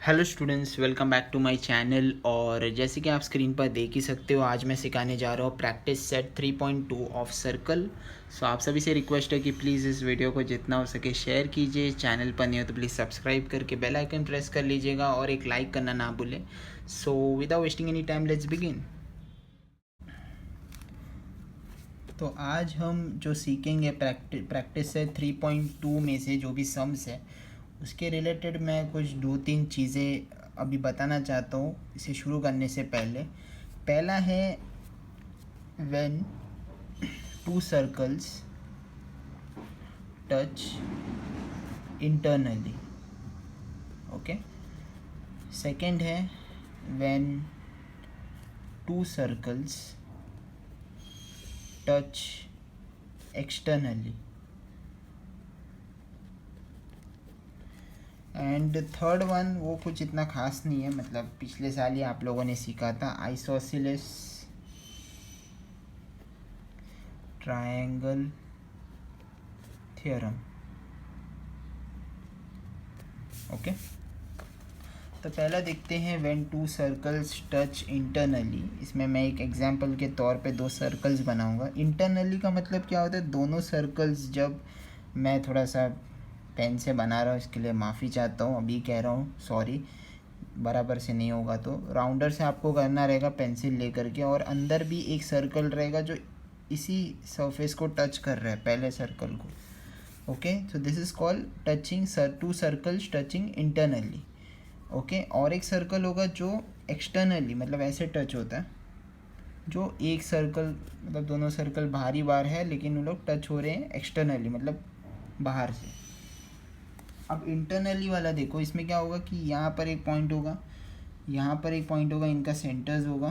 Hello students, welcome back to my channel. और जैसे कि आप स्क्रीन पर देख ही सकते हो, आज मैं सिखाने जा रहा हूँ प्रैक्टिस सेट 3.2 ऑफ सर्कल। सो आप सभी से रिक्वेस्ट है कि प्लीज़ इस वीडियो को जितना हो सके शेयर कीजिए। चैनल पर नहीं हो तो प्लीज़ सब्सक्राइब करके बेल आइकन प्रेस कर लीजिएगा और एक लाइक करना ना भूलें। So without wasting any time let's begin. तो आज हम जो सीखेंगे प्रैक्टिस सेट 3.2 में से जो भी सम्स है उसके रिलेटेड मैं कुछ दो तीन चीज़ें अभी बताना चाहता हूँ इसे शुरू करने से पहले। पहला है when two circles touch internally. Okay. Second है when two circles touch externally. And third one वो कुछ इतना खास नहीं है, मतलब पिछले साल ही आप लोगों ने सीखा था, आइसोसेलेस ट्रायंगल थ्योरम। ओके। तो पहला देखते हैं when two circles touch internally. इसमें मैं एक एग्जांपल के तौर पे दो सर्कल्स बनाऊंगा। इंटरनली का मतलब क्या होता है, दोनों सर्कल्स, जब मैं थोड़ा सा पेन से बना रहा हूँ इसके लिए माफ़ी चाहता हूँ, अभी कह रहा हूँ सॉरी, बराबर से नहीं होगा तो राउंडर से आपको करना रहेगा पेंसिल लेकर के, और अंदर भी एक सर्कल रहेगा जो इसी सरफेस को टच कर रहा है, पहले सर्कल को। Okay, so this is called touching to circles touching internally. Okay, और एक सर्कल होगा जो एक्सटर्नली, मतलब ऐसे टच होता है, जो एक सर्कल, मतलब दोनों सर्कल बाहरी बार है लेकिन वो लोग टच हो रहे हैं एक्सटर्नली, मतलब बाहर से। अब इंटरनली वाला देखो, इसमें क्या होगा कि यहाँ पर एक पॉइंट होगा, यहाँ पर एक पॉइंट होगा, इनका सेंटर्स होगा।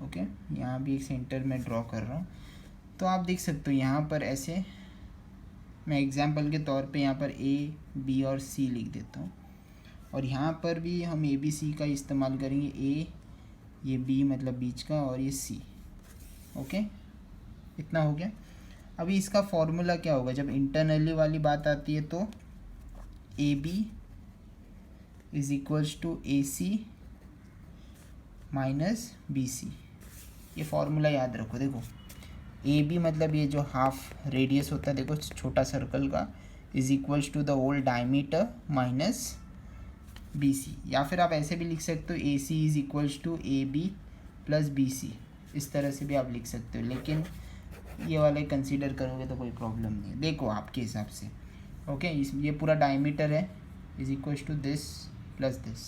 ओके, यहाँ भी एक सेंटर में ड्रॉ कर रहा हूँ। तो आप देख सकते हो यहाँ पर ऐसे, मैं एग्जांपल के तौर पे यहाँ पर ए बी और सी लिख देता हूँ, और यहाँ पर भी हम ए बी सी का इस्तेमाल करेंगे। ए, ये बी मतलब बीच का, और ये सी। ओके, इतना हो गया। अभी इसका फॉर्मूला क्या होगा, जब इंटरनली वाली बात आती है तो A B is equals to A C minus B C. ये फॉर्मूला याद रखो। देखो, ए बी मतलब ये जो हाफ रेडियस होता है, देखो छोटा सर्कल का, is equals to the whole diameter minus B C. या फिर आप ऐसे भी लिख सकते हो, A C is equals to A B plus B C. इस तरह से भी आप लिख सकते हो, लेकिन ये वाले कंसीडर करोगे तो कोई प्रॉब्लम नहीं है, देखो आपके हिसाब से। ओके, ये पूरा डायमीटर है, is equals to this plus this.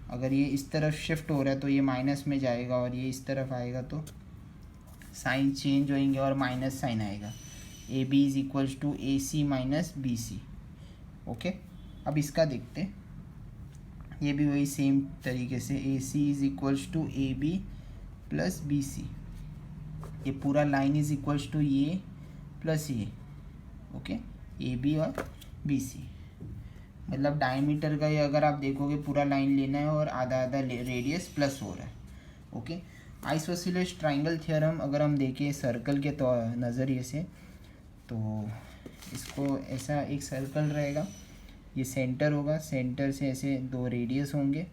अगर ये इस तरफ शिफ्ट हो रहा है तो ये माइनस में जाएगा, और ये इस तरफ आएगा तो साइन चेंज होएंगे और माइनस साइन आएगा। A B is equals to A C minus B C. Okay, अब इसका देखते, ये भी वही सेम तरीके से, A C is equals to A B plus B C. ये पूरा लाइन इज इक्वल्स टू ये प्लस ये। ओके, ए बी और बी सी, मतलब डायमीटर का ये अगर आप देखोगे पूरा लाइन लेना है और आधा आधा रेडियस प्लस हो रहा है। ओके, आइसोसेलेस ट्रायंगल थ्योरम अगर हम देखें सर्कल के नज़रिए से, तो इसको ऐसा एक सर्कल रहेगा, ये सेंटर होगा, सेंटर से ऐसे दो रेडियस होंगे,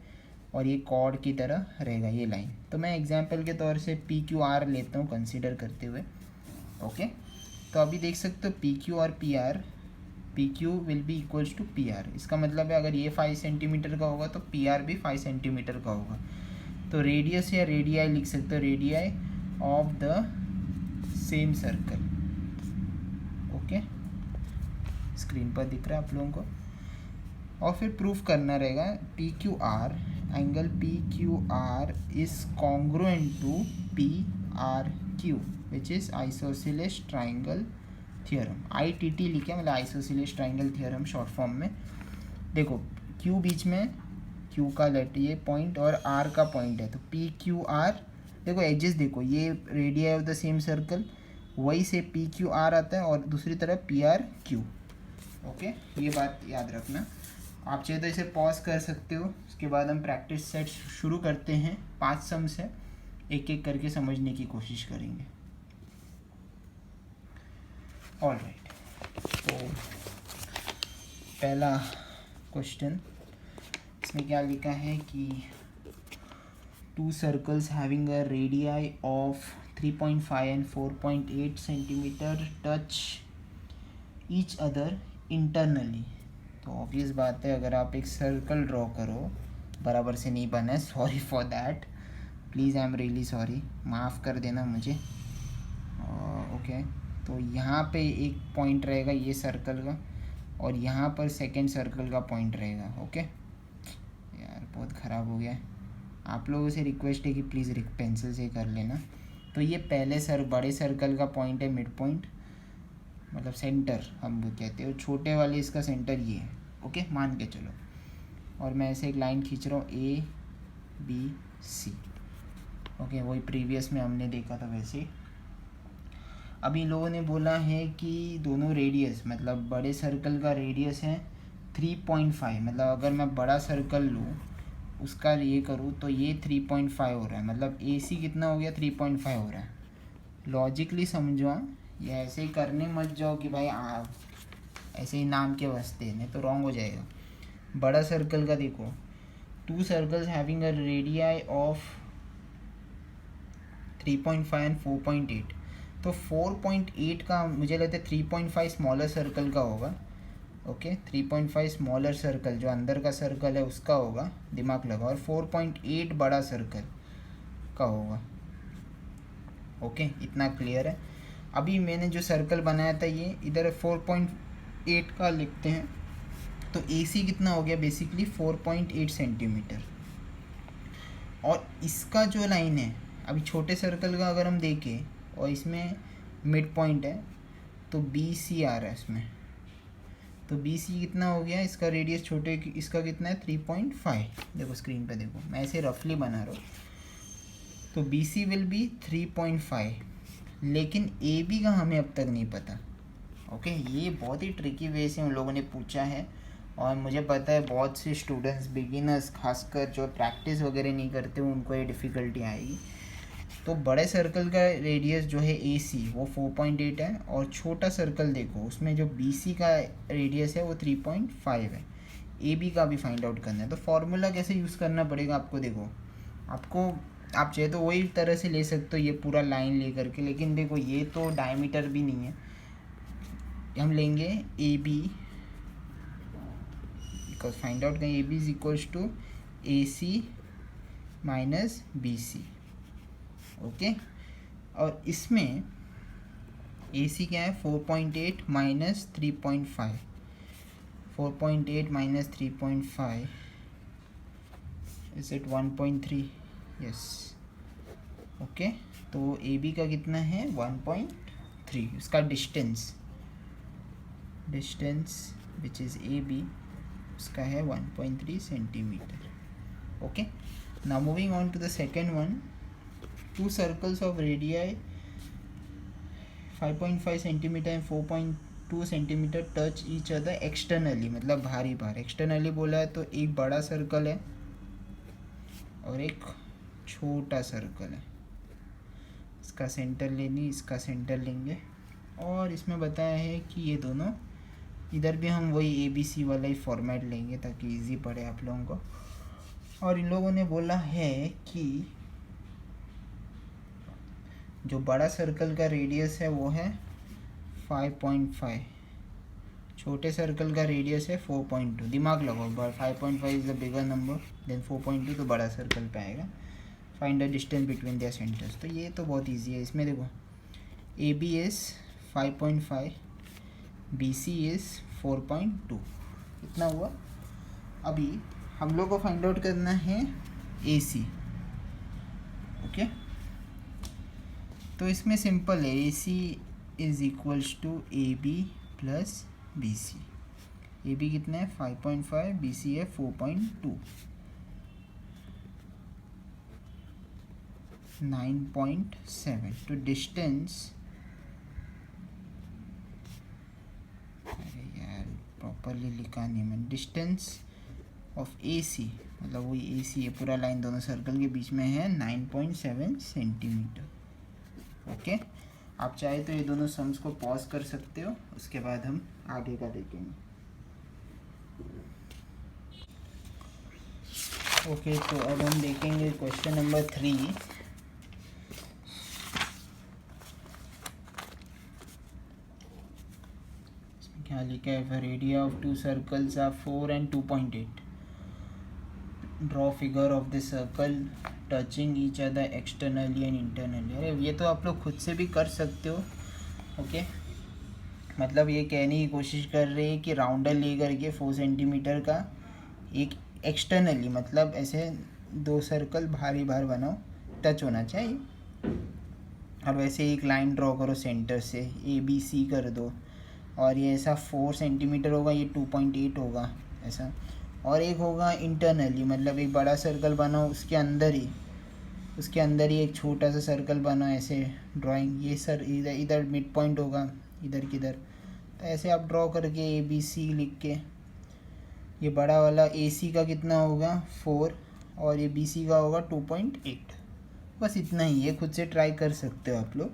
और ये कॉर्ड की तरह रहेगा ये लाइन। तो मैं एग्जांपल के तौर से पी क्यू आर लेता हूँ कंसीडर करते हुए। ओके, तो अभी देख सकते हो पी क्यू और P R, P Q will be equals to P R. इसका मतलब है अगर ये 5 सेंटीमीटर का होगा तो पी आर भी 5 सेंटीमीटर का होगा। तो रेडियस या रेडियाई लिख सकते हो, radii of the same circle. Okay, screen पर दिख रहा है आप लोगों को। और फिर प्रूफ करना रहेगा P Q R, angle P Q R is congruent to P R Q, which is isosceles triangle theorem. I T T लिखे, मतलब isosceles triangle theorem short form में। देखो क्यू बीच में, क्यू का लेट ये पॉइंट और आर का point है, तो पी क्यू आर, देखो एजेस देखो, ये radii of the same circle, वही से पी क्यू आर आता है, और दूसरी तरफ पी आर क्यू। ओके, ये बात याद रखना। आप चाहे तो इसे पॉज कर सकते हो, उसके बाद हम प्रैक्टिस सेट शुरू करते हैं। 5 सम्स है, एक एक करके समझने की कोशिश करेंगे। ऑल राइट, तो पहला क्वेश्चन, इसमें क्या लिखा है कि to circles having a radii of 3.5 and 4.8 centimetre touch each other internally. तो ऑब्वियस बात है, अगर आप एक सर्कल ड्रॉ करो, बराबर से नहीं बना है, sorry for that, please I am really sorry, माफ़ कर देना मुझे। ओके, तो यहाँ पे एक पॉइंट रहेगा ये सर्कल का, और यहाँ पर सेकंड सर्कल का पॉइंट रहेगा। ओके यार, बहुत ख़राब हो गया है। आप लोगों से रिक्वेस्ट है कि प्लीज़ पेंसिल से कर लेना। तो ये पहले बड़े सर्कल का पॉइंट है, मिड पॉइंट, मतलब सेंटर हम वो कहते हैं, छोटे वाले इसका सेंटर ये है। ओके, मान के चलो, और मैं ऐसे एक लाइन खींच रहा हूँ A B C। ओके, वही प्रीवियस में हमने देखा था वैसे। अब इन लोगों ने बोला है कि दोनों रेडियस, मतलब बड़े सर्कल का रेडियस है 3.5, मतलब अगर मैं बड़ा सर्कल लूँ उसका ये करूँ तो ये 3.5 हो रहा है, मतलब AC कितना हो गया, 3.5 हो रहा है। लॉजिकली समझो, ये ऐसे ही करने मत जाओ कि भाई आप ऐसे ही नाम के वास्ते, नहीं तो रॉन्ग हो जाएगा। बड़ा सर्कल का देखो, to circles having a radii of 3.5 and 4.8, तो 4.8 का मुझे लगता है 3.5 स्मॉलर सर्कल का होगा। ओके, 3.5 स्मॉलर सर्कल जो अंदर का सर्कल है उसका होगा, दिमाग लगा, और 4.8 बड़ा सर्कल का होगा। ओके, इतना क्लियर है। अभी मैंने जो सर्कल बनाया था ये इधर 4.8 का लिखते हैं, तो AC कितना हो गया, बेसिकली 4.8 सेंटीमीटर। और इसका जो लाइन है, अभी छोटे सर्कल का अगर हम देखें और इसमें मिड पॉइंट है, तो BC आ रहा है इसमें, तो BC कितना हो गया, इसका रेडियस छोटे, इसका कितना है 3.5। देखो स्क्रीन पे देखो, मैं ऐसे रफली बना रहा हूँ, तो BC विल बी 3.5, लेकिन AB का हमें अब तक नहीं पता। ओके, ये बहुत ही ट्रिकी वे से उन लोगों ने पूछा है, और मुझे पता है बहुत से स्टूडेंट्स, बिगिनर्स खासकर, जो प्रैक्टिस वगैरह नहीं करते उनको ये डिफ़िकल्टी आएगी। तो बड़े सर्कल का रेडियस जो है AC वो 4.8 है, और छोटा सर्कल देखो उसमें जो BC का रेडियस है वो 3.5 है। AB का भी फाइंड आउट करना है, तो फॉर्मूला कैसे यूज़ करना पड़ेगा आपको, देखो आपको, आप चाहे तो वही तरह से ले सकते हो ये पूरा लाइन ले करके, लेकिन देखो ये तो डायमीटर भी नहीं है, हम लेंगे AB, बिकॉज फाइंड आउट करें AB is equals to AC minus BC। Okay, और इसमें AC क्या है, 4.8 minus 3.5, 4.8 minus 3.5 is it 1.3, yes. Okay, तो AB का कितना है 1.3, उसका डिस्टेंस विच इज़ AB, उसका है 1.3 centimetre. Okay, now moving on to the second one, two circles of radii 5.5 centimetre and 4.2 centimetre touch each other externally, मतलब बाहरी बाहर। एक्सटर्नली बोला है तो एक बड़ा सर्कल है और एक छोटा सर्कल है, इसका सेंटर लेनी, इसका सेंटर लेंगे, और इसमें बताया है कि ये दोनों, इधर भी हम वही ABC वाला ही फॉर्मेट लेंगे ताकि इजी पड़े आप लोगों को। और इन लोगों ने बोला है कि जो बड़ा सर्कल का रेडियस है वो है 5.5, छोटे सर्कल का रेडियस है 4.2। दिमाग लगाओ, बार 5.5 is the bigger number, then 4.2 तो बड़ा सर्कल पे आएगा। Find the distance between their centres, तो ये तो बहुत इजी है। इसमें देखो AB इज़ 5.5, BC इज़ 4.2, इतना हुआ। अभी हम लोग को फाइंड आउट करना है AC। ओके, तो इसमें सिंपल है, AC is equals to AB plus BC। AB कितना है 5.5, BC है 4.2, 9.7। तो डिस्टेंस, अरे यार प्रॉपरली लिखा नहीं मैंने, डिस्टेंस ऑफ AC, मतलब वही AC है, पूरा लाइन दोनों सर्कल के बीच में है 9.7 सेंटीमीटर। ओके, आप चाहे तो ये दोनों सम्स को पॉज कर सकते हो, उसके बाद हम आगे का देखेंगे। ओके, तो अब हम देखेंगे क्वेश्चन नंबर 3। क्या लिखा है? Radii of two circles are 4 and 2.8. Draw figure of the circle touching each other externally and internally. अरे ये तो आप लोग खुद से भी कर सकते हो। ओके, मतलब ये कहने की कोशिश कर रहे हैं कि राउंडर ले करके 4 सेंटीमीटर का एक एक्सटर्नली, मतलब ऐसे 2 सर्कल भारी बाहर बनाओ, टच होना चाहिए, और वैसे एक लाइन ड्रॉ करो सेंटर से, ABC कर दो, और ये ऐसा 4 सेंटीमीटर होगा, ये 2.8 होगा ऐसा। और एक होगा इंटरनली, मतलब एक बड़ा सर्कल बनाओ, उसके अंदर ही एक छोटा सा सर्कल बनाओ, ऐसे ड्राइंग, ये सर इधर मिड पॉइंट होगा, इधर किधर, तो ऐसे आप ड्रॉ करके ABC लिख के, ये बड़ा वाला AC का कितना होगा 4, और ये BC का होगा 2.8। बस इतना ही, ये खुद से ट्राई कर सकते हो आप लोग।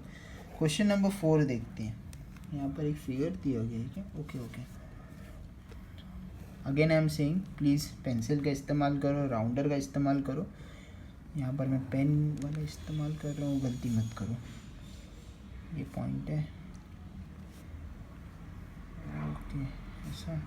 क्वेश्चन नंबर 4 देखते हैं। यहाँ पर एक फिगर दिया गया है क्या? Okay, again I am saying please pencil का इस्तेमाल करो, राउंडर का इस्तेमाल करो। यहाँ पर मैं पेन वाला इस्तेमाल कर रहा हूँ, गलती मत करो। ये पॉइंट है, ओके, ऐसा।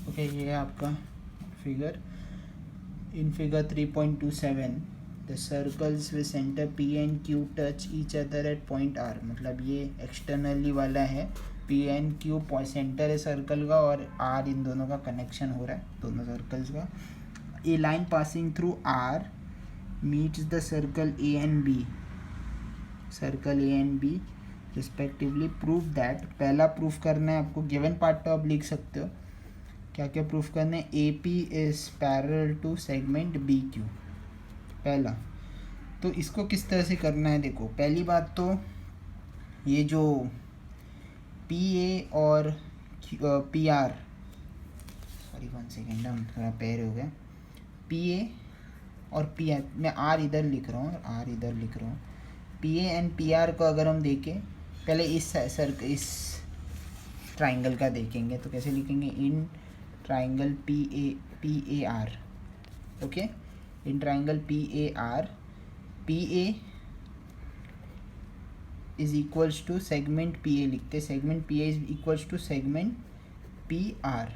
ओके, ये है आपका figure. In figure 3.27 the circles with centre P and Q touch each other at point R। मतलब ये एक्सटर्नली वाला है, P and Q सेंटर है सर्कल का, और R इन दोनों का कनेक्शन हो रहा है, दोनों सर्कल्स का। A line passing through R meets the circle A and B, circle A and B respectively. Prove that, पहला प्रूफ करना है आपको, गिवन पार्ट तो आप लिख सकते हो, क्या क्या प्रूफ करना है। AP is parallel to segment BQ, पहला। तो इसको किस तरह से करना है, देखो, पहली बात तो ये जो PA और PR, सॉरी 1 सेकेंड, हम थोड़ा पैर हो गया, PA और PR, मैं R इधर लिख रहा हूँ, R इधर लिख रहा हूँ। PA एंड PR को अगर हम देखें, पहले इस ट्राइंगल का देखेंगे, तो कैसे लिखेंगे? In triangle PAR, okay, in triangle PAR, PA is equals to segment PA लिखते, segment PA is equals to segment PR।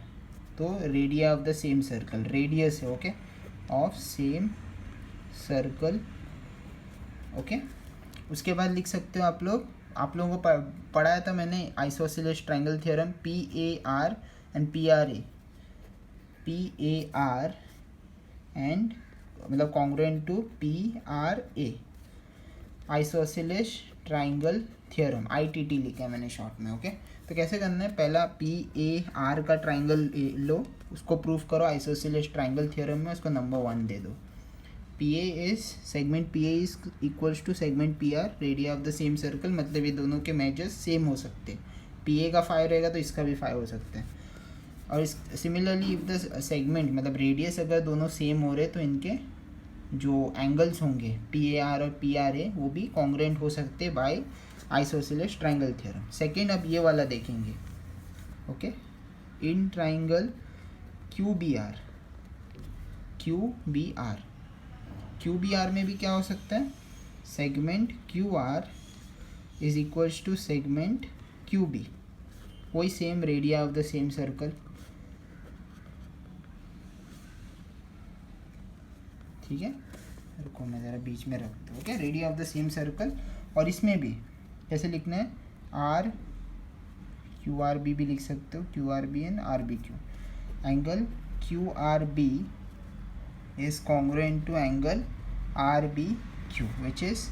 तो radii of the same circle, radius है, okay, of same circle, okay. उसके बाद लिख सकते हो आप लोगों को पढ़ाया था मैंने isosceles triangle theorem, PAR and PRA, PAR and मतलब congruent to PRA, isosceles triangle theorem, ITT लिखा है मैंने शॉर्ट में, ओके। तो कैसे करना है, पहला PAR का ट्राइंगल लो, उसको प्रूफ करो आइसोसेलेस ट्राइंगल थ्योरम में, उसको नंबर 1 दे दो। Segment PA is equals to segment PR, radii of the same circle, मतलब ये दोनों के मेजर्स सेम हो सकते हैं। PA का 5 रहेगा तो इसका भी 5 हो सकता है। और इस सिमिलरली इफ द सेगमेंट, मतलब रेडियस अगर दोनों सेम हो रहे तो इनके जो एंगल्स होंगे PAR और PRA वो भी कॉन्ग्रुएंट हो सकते हैं by isosceles triangle theorem. Second, अब ये वाला देखेंगे, ओके, इन ट्राइंगल QBR में भी क्या हो सकता है, segment QR is equals to segment QB, वही same radii of the same circle, ठीक है। रुको मैं ज़रा बीच में रखता हूँ, okay, radii of the same circle. और इसमें भी कैसे लिखना है, QRB भी लिख सकते हो, QRB and RBQ। Angle QRB is congruent to angle RBQ which is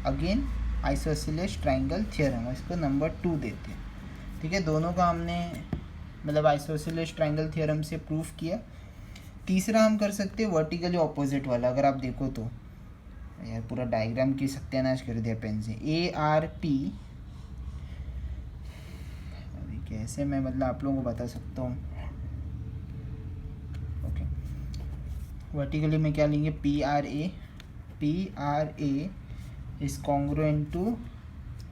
again isosceles triangle theorem, इसको नंबर 2 देते हैं, ठीक है। दोनों का हमने मतलब आइसोसेलेस ट्राइंगल थ्योरम से प्रूफ किया। तीसरा हम कर सकते हैं वर्टिकली ऑपोजिट वाला, अगर आप देखो तो, यार पूरा डायग्राम की सत्यानाश कर दिया पेन से। ARP, अभी कैसे मैं मतलब आप लोगों को बता सकता हूँ, वर्टिकली में क्या लेंगे, P R A is congruent to,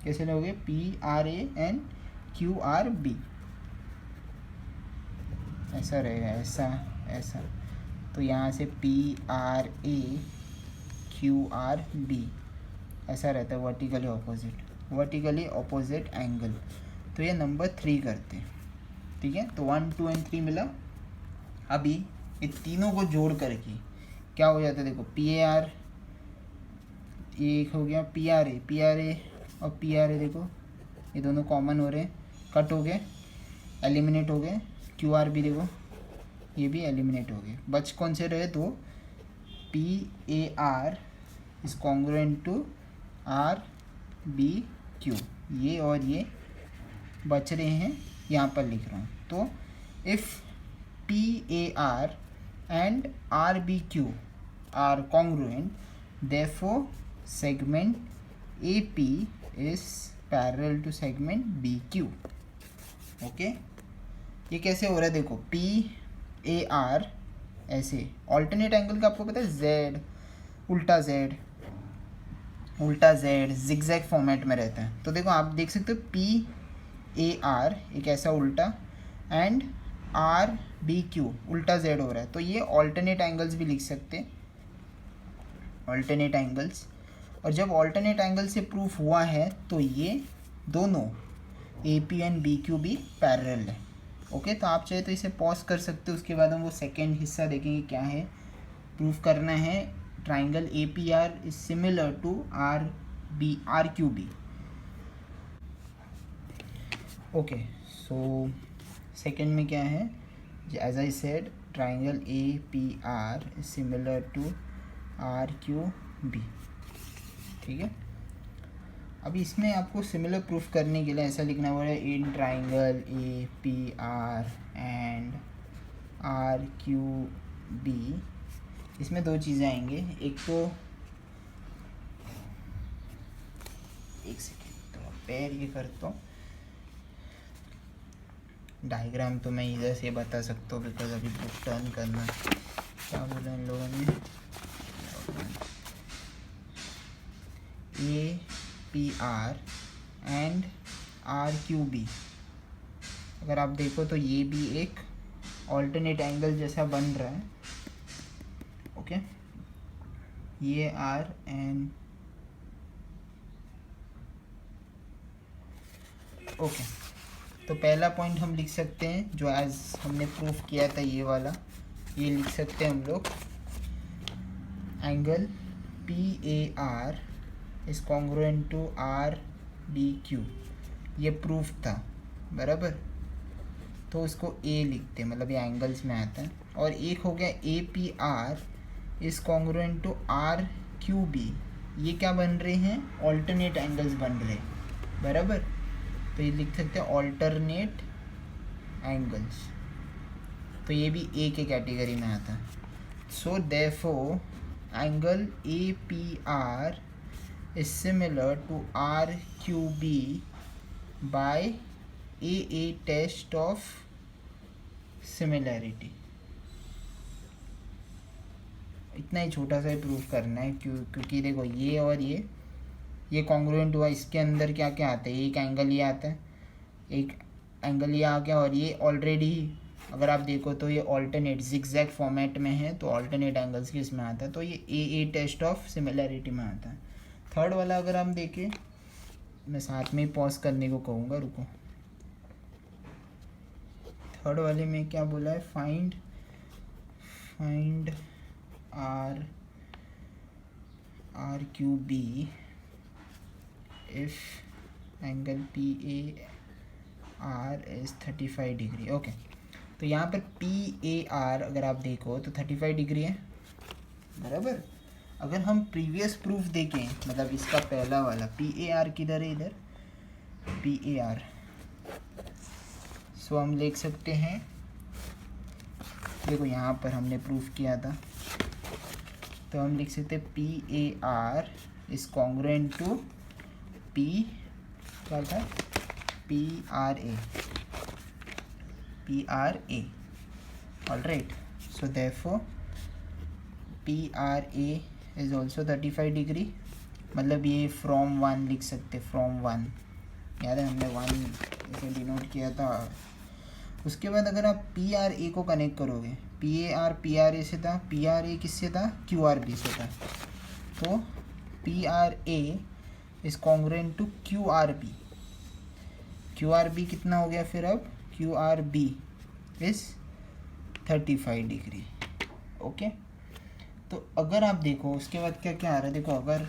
कैसे लोगे, P R A and Q R B, ऐसा रहेगा, ऐसा। तो यहाँ से P R A Q R B ऐसा रहता है, वर्टिकली अपोजिट एंगल। तो ये नंबर 3 करते हैं, ठीक है। तो 1, 2 एंड 3 मिला। अभी ये तीनों को जोड़ करके क्या हो जाता है, देखो पी ए आर, एक हो गया पी आर ए और पी आर ए, देखो ये दोनों कॉमन हो रहे हैं, कट हो गए, एलिमिनेट हो गए। क्यू आर बी देखो ये भी एलिमिनेट हो गए, बच कौन से रहे, दो, P A R is congruent to R B Q, ये और ये बच रहे हैं, यहाँ पर लिख रहा हूँ। तो if P A R and R B Q are congruent, therefore segment A P is parallel to segment B Q. Okay, ये कैसे हो रहा है, देखो पी ए आर ऐसे, ऑल्टरनेट एंगल का आपको पता है जेड, उल्टा जेड जिगजैग फॉर्मेट में रहता है। तो देखो आप देख सकते हो पी ए आर एक ऐसा उल्टा एंड आर बी क्यू उल्टा जेड हो रहा है। तो ये ऑल्टरनेट एंगल्स भी लिख सकते हैं, ऑल्टरनेट एंगल्स। और जब ऑल्टरनेट एंगल से प्रूफ हुआ है तो ये दोनों A P and B Q भी पैरेलल है। ओके, तो आप चाहे तो इसे पॉज कर सकते हो, उसके बाद हम वो सेकेंड हिस्सा देखेंगे क्या है। प्रूफ करना है triangle A P R is similar to R Q B. Okay, so second में क्या है, as I said triangle A P R is similar to R Q B, ठीक है। अभी इसमें आपको सिमिलर प्रूफ करने के लिए ऐसा लिखना पड़ेगा, in triangle A P R and R Q B. इसमें दो चीज़ें आएंगे, एक तो, एक सेकेंड तो पैर ये करता हूँ, डायग्राम तो मैं इधर से बता सकता हूँ बिकॉज अभी बुक टर्न करना, क्या बोला इन लोगों ने, A P R and R Q B. अगर आप देखो तो ये भी एक ऑल्टरनेट एंगल जैसा बन रहा है। ओके, ये आर एंड ओके, तो पहला पॉइंट हम लिख सकते हैं जो एज हमने प्रूफ किया था, ये वाला, ये लिख सकते हैं हम लोग, angle P A R is congruent to R B Q, ये प्रूफ था बराबर। तो उसको ए लिखते हैं, मतलब ये एंगल्स में आता है। और एक हो गया A P R is congruent to R Q B, ये क्या बन रहे हैं, ऑल्टरनेट एंगल्स बन रहे हैं बराबर। तो ये लिख सकते हैं ऑल्टरनेट एंगल्स, तो ये भी ए के कैटेगरी में आता है। So therefore angle A P are is similar to RQB by AA test of similarity। इतना ही छोटा सा ही प्रूफ करना है, क्योंकि देखो ये और ये कॉन्ग्रुएंट हुआ, इसके अंदर क्या क्या आता है, एक एंगल ये आता है, एक एंगल ये आ गया, और ये ऑलरेडी अगर आप देखो तो ये ऑल्टरनेट जिगजैग फॉर्मेट में है, तो ऑल्टरनेट एंगल्स की इसमें आता है, तो ये AA टेस्ट ऑफ सिमिलैरिटी में आता है। थर्ड वाला अगर हम देखें, मैं साथ में ही पॉज करने को कहूँगा, रुको। थर्ड वाले में क्या बोला है, find R Q B if angle P A R is 35 degree. Okay, तो यहाँ पर पी ए आर अगर आप देखो तो 35 डिग्री है बराबर। अगर हम प्रीवियस प्रूफ देखें, मतलब इसका पहला वाला पी ए आर किधर है, इधर पी ए आर, सो हम लिख सकते हैं, देखो यहाँ पर हमने प्रूफ किया था, तो हम लिख सकते हैं P A R is congruent to P, क्या था, P R A, alright. So therefore PRA is also 35 degree, मतलब ये फ्रॉम 1 लिख सकते, फ्रॉम 1, याद है हमने 1 इसे डिनोट किया था। उसके बाद अगर आप PRA को कनेक्ट करोगे, PRA से था, PRA किससे था, QRB से था, तो PRA is congruent to QRB कितना हो गया फिर अब, QRB इज़ 35 डिग्री। ओके, तो अगर आप देखो उसके बाद क्या क्या आ रहा है, देखो अगर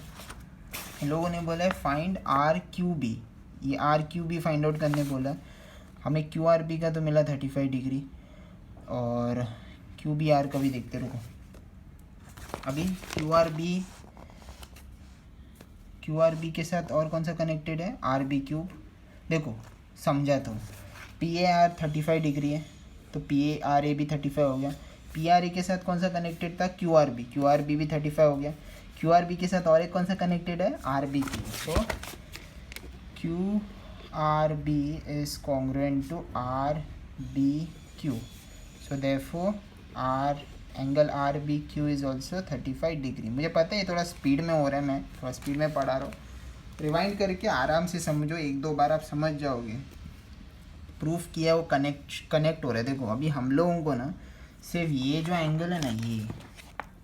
इन लोगों ने बोला है फाइंड RQB, ये RQB फाइंड आउट करने बोला, हमें QRB का तो मिला 35 डिग्री, और QBR का भी देखते रुको। अभी QRB के साथ और कौन सा कनेक्टेड है, RB क्यूब। देखो समझा तो, PAR 35 डिग्री है तो PARA भी 35 हो गया, PRA के साथ कौन सा कनेक्टेड था, QRB भी 35 हो गया, QRB के साथ और एक कौन सा कनेक्टेड है, RB क्यूब, तो QRB is congruent to RBQ, so therefore angle RBQ is also 35 degree. मुझे पता है ये थोड़ा स्पीड में हो रहा है, मैं थोड़ा स्पीड में पढ़ा रहा हूँ, रिवाइंड करके आराम से समझो, 1-2 बार आप समझ जाओगे। प्रूफ किया वो कनेक्ट हो रहा है। देखो अभी हम लोगों को ना सिर्फ ये जो एंगल है ना,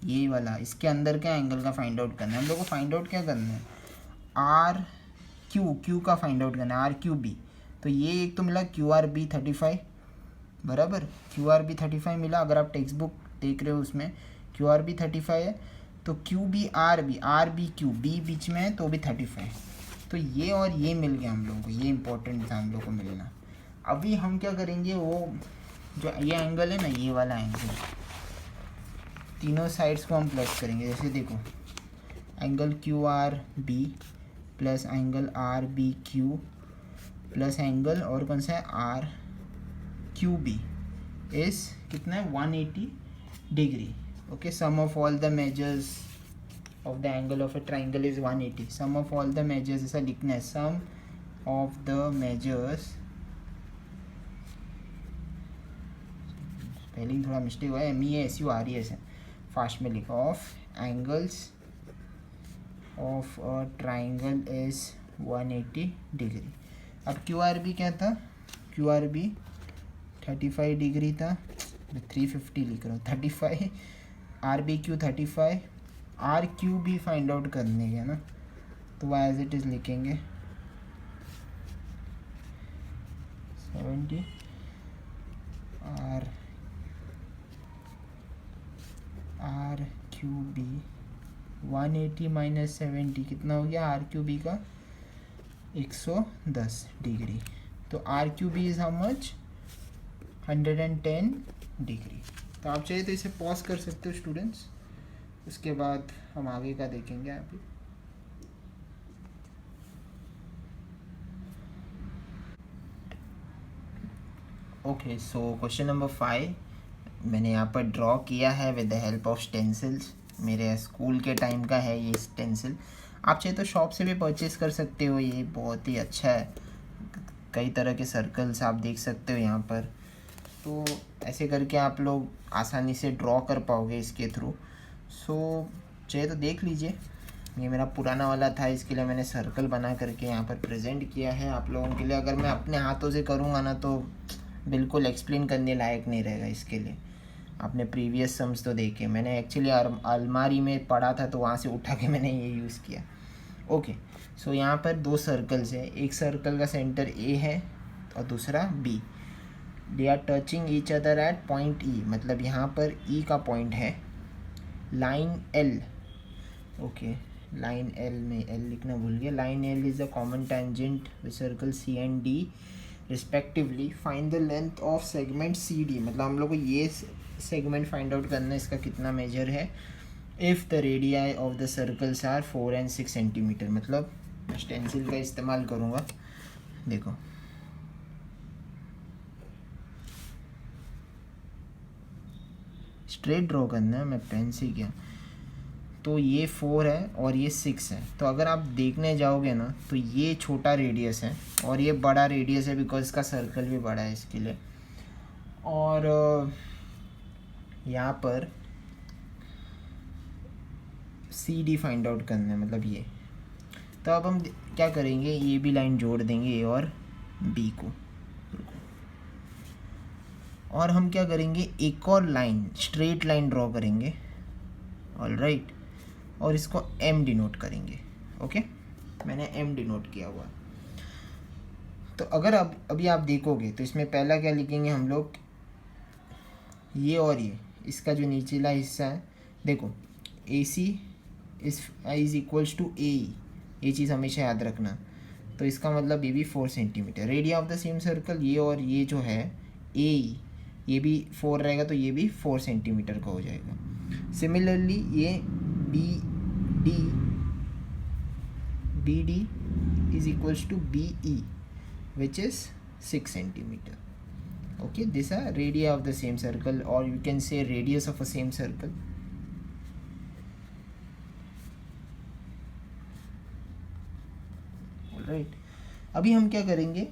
ये वाला, इसके अंदर क्या एंगल का फाइंड आउट करना है हम लोग को। फाइंड आउट क्या करना है, क्यू का फाइंड आउट करना है, RQB। तो ये एक तो मिला QRB 35 बराबर, QRB 35 मिला। अगर आप टेक्स्ट बुक देख रहे हो उसमें QRB 35 है, तो RBQ B बीच में है तो भी 35, तो ये और ये मिल गया हम लोगों को, ये इंपॉर्टेंट था हम लोग को मिलना। अभी हम क्या करेंगे, वो जो ये एंगल है ना, ये वाला एंगल, तीनों साइड्स को हम प्लस करेंगे। जैसे देखो angle QRB plus angle RBQ plus angle और कौन सा है, RQB इस कितना है, 180 degree. Okay, sum of all the measures of the angle of a triangle is 180। Sum of all the measures ऐसा लिखना है, सम ऑफ द मेजर्स, पहले ही थोड़ा मिस्टेक हुआ है, MESURES है, फास्ट में लिखा, of angles of a triangle is 180 degree. अब QRB क्या था, QRB 35 डिग्री था, मैं 350 लिख रहा हूँ, 35, RBQ 35, RQB फाइंड आउट करने के ना, तो वह एज इट इज़ लिखेंगे 70, RQB 180 माइनस 70 कितना हो गया, RQB का 110 डिग्री। तो RQB is how much, 110 degree. तो आप चाहिए तो इसे पॉज कर सकते हो स्टूडेंट्स, उसके बाद हम आगे का देखेंगे अभी। ओके, सो क्वेश्चन नंबर 5 मैंने यहाँ पर ड्रॉ किया है with the help of stencils. मेरे स्कूल के टाइम का है ये स्टेंसिल, आप चाहे तो शॉप से भी परचेज़ कर सकते हो, ये बहुत ही अच्छा है। कई तरह के सर्कल्स आप देख सकते हो यहाँ पर, तो ऐसे करके आप लोग आसानी से ड्रॉ कर पाओगे इसके थ्रू। सो चाहे तो देख लीजिए, ये मेरा पुराना वाला था, इसके लिए मैंने सर्कल बना करके यहाँ पर प्रेजेंट किया है आप लोगों के लिए। अगर मैं अपने हाथों से करूँगा ना तो बिल्कुल एक्सप्लेन करने लायक नहीं रहेगा। इसके लिए आपने प्रीवियस सम्स तो देखे, मैंने एक्चुअली अलमारी में पढ़ा था तो वहाँ से उठा के मैंने ये यूज़ किया। ओके, सो यहाँ पर 2 सर्कल्स है, एक सर्कल का सेंटर A है और दूसरा B। They are touching each other at point E, मतलब यहाँ पर E का पॉइंट है, लाइन L। ओके, लाइन L में L लिखना भूल गया। Line L is a common tangent with circle C and D respectively. Find the length of segment CD, मतलब हम लोग को ये सेगमेंट फाइंड आउट करना है, इसका कितना मेजर है। If the radii of the circles are 4 and 6 centimetre, मतलब स्टेंसिल का इस्तेमाल करूँगा। देखो स्ट्रेट ड्रॉ करना है, मैं पेन से किया, तो ये 4 है और ये 6 है। तो अगर आप देखने जाओगे ना तो ये छोटा रेडियस है और ये बड़ा रेडियस है, बिकॉज इसका सर्कल भी बड़ा है इसके लिए। और यहाँ पर सी डी फाइंड आउट करना है, मतलब ये। तो अब हम क्या करेंगे, ये भी लाइन जोड़ देंगे ए और बी को, और हम क्या करेंगे, एक और लाइन स्ट्रेट लाइन ड्रॉ करेंगे, ऑलराइट, और इसको एम डिनोट करेंगे। ओके, मैंने एम डिनोट किया हुआ। तो अगर अब अभी आप देखोगे तो इसमें पहला क्या लिखेंगे हम लोग, ये और ये, इसका जो निचला हिस्सा है, देखो ए सी इज इक्वल्स टू ए, ये चीज़ हमेशा याद रखना। तो इसका मतलब ये भी 4 centimetre. Radio of the same circle, ये और ये जो है ए, ये भी 4 रहेगा, तो ये भी 4 सेंटीमीटर का हो जाएगा। सिमिलरली ये B D is equals to B E which is 6 centimeter. Okay, these are radii of the same circle, or you can say radius of a same circle. Alright, अभी हम क्या करेंगे,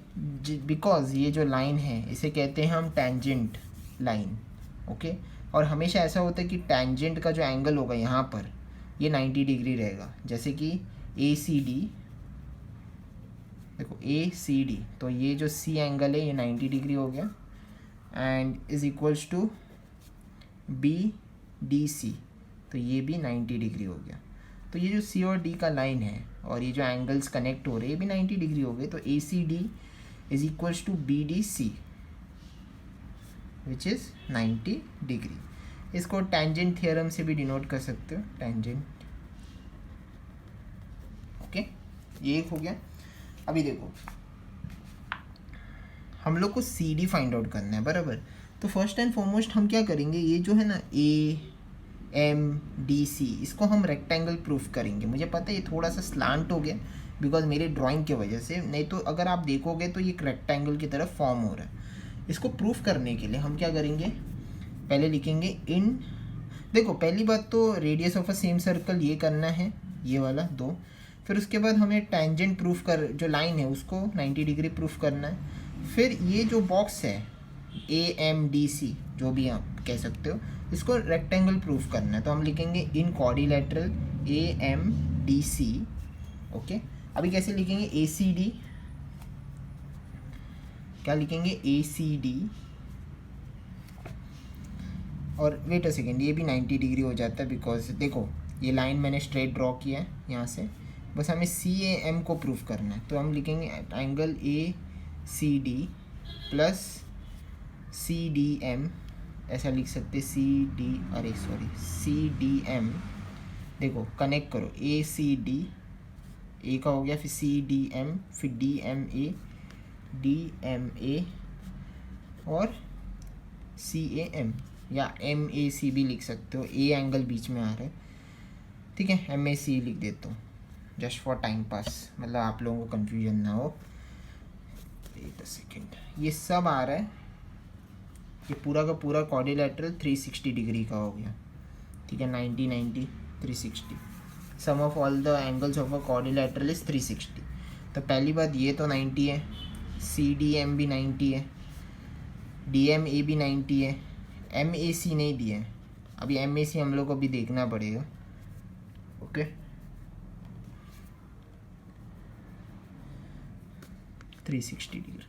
बिकॉज ये जो लाइन है इसे कहते हैं हम टेंजेंट लाइन। ओके, और हमेशा ऐसा होता है कि टेंजेंट का जो एंगल होगा यहाँ पर ये 90 डिग्री रहेगा। जैसे कि ए सी डी, देखो ए सी डी, तो ये जो सी एंगल है ये 90 डिग्री हो गया, and is equals to B D C, तो ये भी 90 डिग्री हो गया। तो ये जो सी और डी का लाइन है और ये जो एंगल्स कनेक्ट हो रहे हैं ये भी 90 डिग्री हो गए। तो A C D is equals to B D C which is 90 degree. इसको टेंजेंट थियरम से भी डिनोट कर सकते हो, टेंजेंट। ओके, ये एक हो गया। अभी देखो हम लोग को सी डी फाइंड आउट करना है, बराबर। तो फर्स्ट एंड फॉरमोस्ट हम क्या करेंगे, ये जो है ना ए एम डी सी, इसको हम रेक्टेंगल प्रूफ करेंगे। मुझे पता है ये थोड़ा सा स्लांट हो गया बिकॉज मेरे ड्राइंग की वजह से, नहीं तो अगर आप देखोगे तो ये एक रेक्टेंगल की तरफ फॉर्म हो रहा है। इसको प्रूफ करने के लिए हम क्या करेंगे, पहले लिखेंगे इन, देखो पहली बात तो radius of a same circle ये करना है, ये वाला 2। फिर उसके बाद हमें टेंजेंट प्रूफ कर, जो लाइन है उसको 90 डिग्री प्रूफ करना है। फिर ये जो बॉक्स है ए एम डी सी, जो भी आप कह सकते हो, इसको रेक्टेंगल प्रूफ करना है। तो हम लिखेंगे in quadrilateral A M D C. Okay, अभी कैसे लिखेंगे, ए सी डी, क्या लिखेंगे, ए सी डी, और वेट अ सेकेंड, ये भी 90 डिग्री हो जाता है बिकॉज देखो ये लाइन मैंने स्ट्रेट ड्रॉ किया है यहाँ से, बस हमें सी ए एम को प्रूफ करना है। तो हम लिखेंगे angle A C D plus C D M, ऐसा लिख सकते, सी डी एम। देखो कनेक्ट करो, ए सी डी, ए का हो गया, फिर सी डी एम, फिर डी एम ए और सी ए एम, या एम ए सी भी लिख सकते हो, ए एंगल बीच में आ रहा है, ठीक है। एम ए सी लिख देता हूँ जस्ट फॉर टाइम पास, मतलब आप लोगों को कन्फ्यूजन ना हो। वेट अ सेकेंड, ये सब आ रहा है, ये पूरा का पूरा क्वाड्रिलेटरल 360 डिग्री का हो गया, ठीक है। 90 90 360, sum of all the angles of a quadrilateral is 360। तो पहली बात ये तो 90 है, सी डी एम भी 90 है, डी एम ए भी 90 है, एम ए सी नहीं दिया है। अभी एम ए सी हम लोग को भी देखना पड़ेगा। Okay, 360 degree.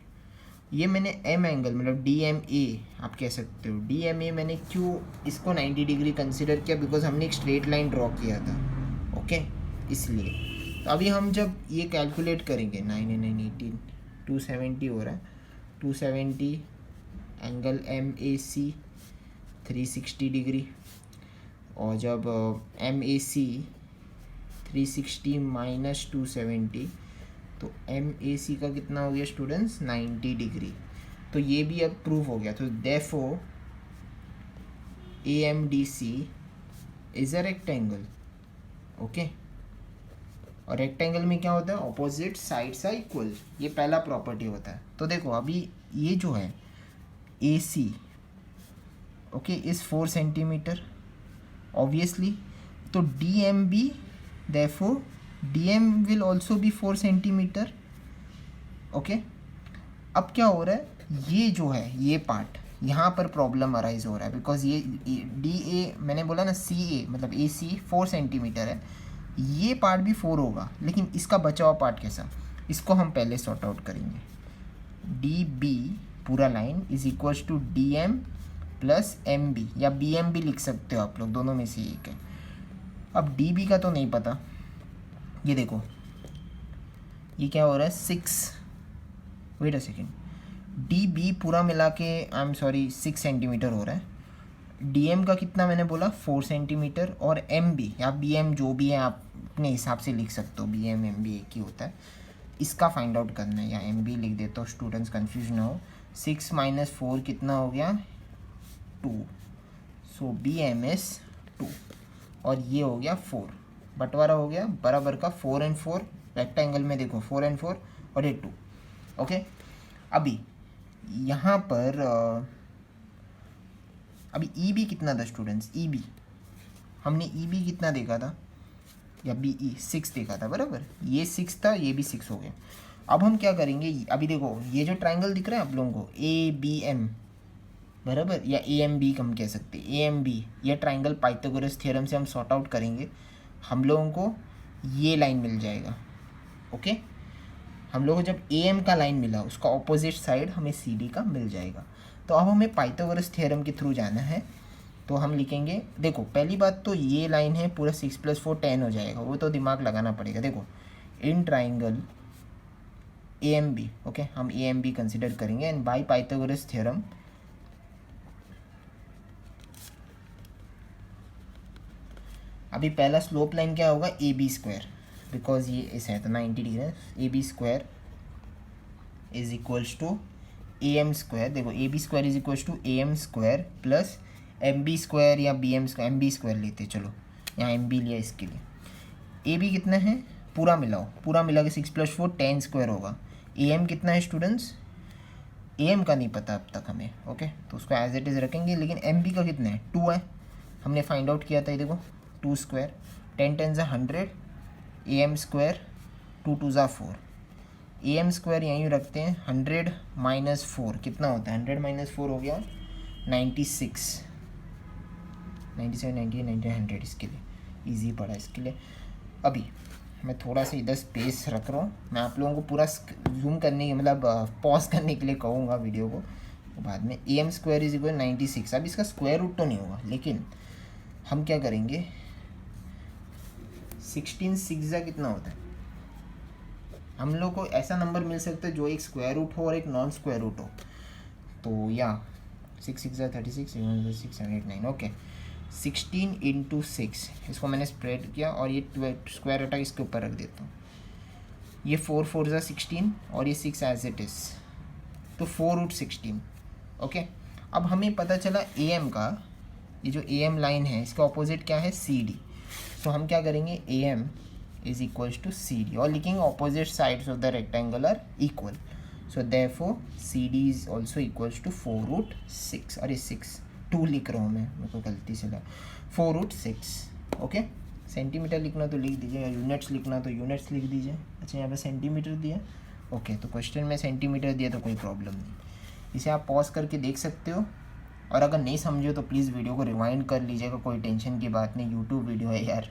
ये मैंने एम एंगल, मतलब डी एम ए आप कह सकते हो, डी एम ए मैंने क्यों इसको 90 डिग्री कंसिडर किया, बिकॉज हमने एक स्ट्रेट लाइन ड्रॉ किया था। ओके, इसलिए तो अभी हम जब ये कैलकुलेट करेंगे 9 9 18 270 हो रहा है, 270 angle M A C 360 degree, और जब एम ए सी 360 माइनस 270, तो एम ए सी का कितना हो गया स्टूडेंट्स, 90 डिग्री। तो ये भी अब प्रूफ हो गया। तो therefore A M D C is a rectangle. Okay, और रेक्टेंगल में क्या होता है, ऑपोजिट साइड्स आर इक्वल, ये पहला प्रॉपर्टी होता है। तो देखो अभी ये जो है ए सी, ओके, इज 4 सेंटीमीटर ऑब्वियसली, तो डी एम भी therefore DM will also be 4 centimetre. Okay, अब क्या हो रहा है, ये जो है ये पार्ट, यहाँ पर प्रॉब्लम अराइज हो रहा है बिकॉज ये डी ए मैंने बोला ना सी ए मतलब ए सी 4 सेंटीमीटर है, ये पार्ट भी 4 होगा, लेकिन इसका बचा हुआ पार्ट कैसा, इसको हम पहले सॉर्ट आउट करेंगे। डी बी पूरा line is equals to D M plus M B, या बी एम भी लिख सकते हो आप लोग, दोनों में से एक है। अब डी बी का तो नहीं पता, ये देखो ये क्या हो रहा है 6, wait a second, D B पूरा मिला के आई एम सॉरी 6 सेंटीमीटर हो रहा है। डी एम का कितना मैंने बोला 4 सेंटीमीटर, और एम बी या बी एम जो भी है आप अपने हिसाब से लिख सकते हो, बी एम एम बी एक ही होता है, इसका फाइंड आउट करना है, या एम बी लिख देता हूँ स्टूडेंट्स कंफ्यूज ना हो। 6 - 4 कितना हो गया 2, सो बी एम एस 2, और ये हो गया 4, बंटवारा हो गया बराबर का 4 and 4, रेक्टेंगल में देखो 4 and 4 और ये 2। ओके, अभी यहाँ पर अभी ई बी कितना था स्टूडेंट्स, ई बी हमने ई बी कितना देखा था, या बी ई 6 देखा था बराबर, ये 6 था, ये भी 6 हो गया। अब हम क्या करेंगे, अभी देखो ये जो ट्राइंगल दिख रहा है आप लोगों को ए बी एम बराबर, या ए एम बी हम कह सकते हैं, ए एम बी, ये ट्राइंगल पाइथागोरस थ्योरम से हम सॉर्ट आउट करेंगे, हम लोगों को ये लाइन मिल जाएगा। ओके, हम लोगों को जब ए एम का लाइन मिला उसका ऑपोजिट साइड हमें सी डी का मिल जाएगा। तो अब हमें पाइथागोरस थ्योरम के थ्रू जाना है, तो हम लिखेंगे, देखो पहली बात तो ये लाइन है पूरा 6 + 4 10 हो जाएगा, वो तो दिमाग लगाना पड़ेगा। देखो in triangle A M B, okay हम ए एम बी कंसिडर करेंगे, एंड बाई पाइथागोरस थ्योरम अभी पहला स्लोप लाइन क्या होगा ए बी स्क्वायर, बिकॉज ये ऐसा है तो 90 डिग्री है, A B square is equals to A M square, देखो A B square is equals to A M square plus M B square या B M square, M B square लेते चलो, यहाँ एम बी लिया इसके लिए। A B कितना है पूरा मिलाओ, पूरा मिला के 6 + 4 10 स्क्वायर होगा। ए एम कितना है स्टूडेंट्स, ए एम का नहीं पता अब तक हमें, ओके तो उसको एज इट इज़ रखेंगे, लेकिन एम बी का कितना है 2 है, हमने फाइंड आउट किया था, ये देखो 2 square, 10 10 = 100, A M square 2 2 = 4, A M square यहीं रखते हैं, 100 - 4 कितना होता है, 100 - 4 हो गया 96, 97 98 99 100, इसके लिए ईजी पड़ा इसके लिए। अभी मैं थोड़ा सा इधर स्पेस रख रहा हूँ, मैं आप लोगों को पूरा जूम करने की मतलब पॉज करने के लिए कहूँगा वीडियो को बाद में। A M square is equal 96, अब इसका स्क्वायर रूट तो नहीं होगा, लेकिन हम क्या करेंगे 16 6 कितना होता है, हम लोग को ऐसा नंबर मिल सकता है जो एक स्क्वायर रूट हो और एक नॉन स्क्वायर रूट हो, तो या 6 6 36 7 6 7 8 9, ओके 16 × 6, इसको मैंने स्प्रेड किया और ये स्क्वायर हटा इसके ऊपर रख देता हूँ, ये 4 4 = 16 और ये 6 एज इट इज़, तो 4√16। ओके, अब हमें पता चला ए एम का, ये जो ए एम लाइन है इसका ऑपोजिट क्या है सी डी, तो हम क्या करेंगे A M is equals to C D, और लिखेंगे opposite sides of the rectangle are equal, so therefore C D is also equals to 4√6, अरे 6 2 लिख रहा हूँ मैं, मेरे को गलती से लगा 4√6। ओके, सेंटीमीटर लिखना तो लिख दीजिए, यूनिट्स लिखना तो यूनिट्स लिख दीजिए। अच्छा यहाँ पे सेंटीमीटर दिया, ओके तो क्वेश्चन में सेंटीमीटर दिया तो कोई प्रॉब्लम नहीं, इसे आप पॉज करके देख सकते हो, और अगर नहीं समझे तो प्लीज़ वीडियो को रिवाइंड कर लीजिएगा, कोई टेंशन की बात नहीं, यूट्यूब वीडियो है यार।